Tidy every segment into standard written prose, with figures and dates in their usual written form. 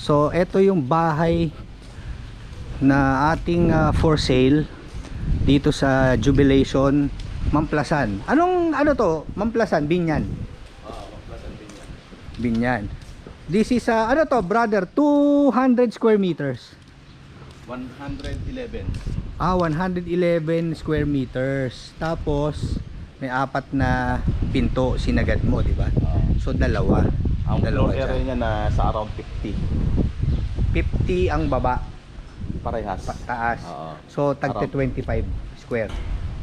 So ito yung bahay na ating for sale dito sa Jubilation, Mamplasan. Ano to? Mamplasan, Binyan. Mamplasan Binyan. Binyan. This is ano to, brother? 200 square meters. 111. 111 square meters. Tapos may apat na pinto sinagad mo, di ba? So dalawa. Ang Dalawa floor area siya. niya na sa around 50. 50 ang baba, Parehas. taas. Oo. So tagte 25 square.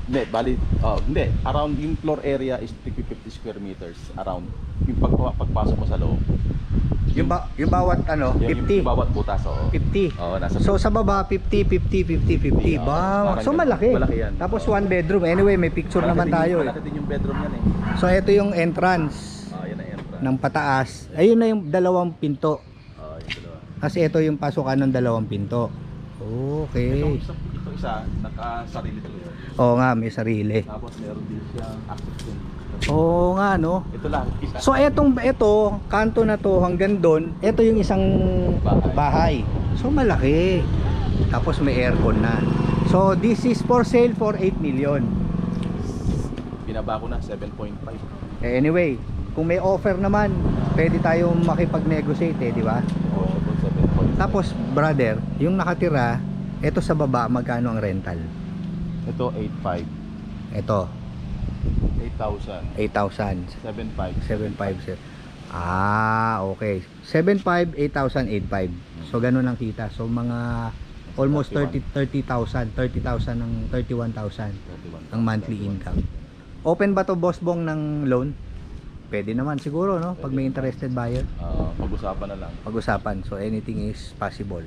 Hindi, bali, hindi. Around yung floor area is 50 square meters. Around. Yung pagpasok mo sa loob. Yung bawat ano, Yung 50. bawat butas, oo. 50. Oo, nasa So sa baba 50, 50, 50, 50. Oo, Wow. parang So ganun. malaki. Malaki yan. Tapos Oo. one bedroom. Anyway, may picture naman tayo. Malaki din yung bedroom yan eh. So ito yung entrance Yan ang entrance. ng pataas. Ayun na yung dalawang pinto. Yung dalawa. Kasi ito yung pasukan ng dalawang pinto. Okay. Ito isa, naka-sarili to yun. Oo nga, may sarili. Tapos meron din siyang access din. Oo nga, no. Ito lang, isa. So ito, kanto na to hanggang doon, ito yung isang bahay. So malaki. Tapos may aircon na. So this is for sale for 8 million. Binaba ko na, 7.5. Anyway, kung may offer naman, pwede tayong makipag-negotiate di ba? Negotiable, 7.5. Tapos, brother, yung nakatira, ito sa baba, magkano ang rental? Ito, 8.5. Ito, 8,000. 8,000. 7.5. 7,500. Okay. 7,500, 8,000, 8,500. So, ganun ang kita. So, mga almost 30,000 ng 31,000 ang monthly income. Open ba to, Boss Bong, ng loan? Pwede naman siguro, no? Pag may interested buyer. Pag-usapan na lang. Pag-usapan. So, anything is possible.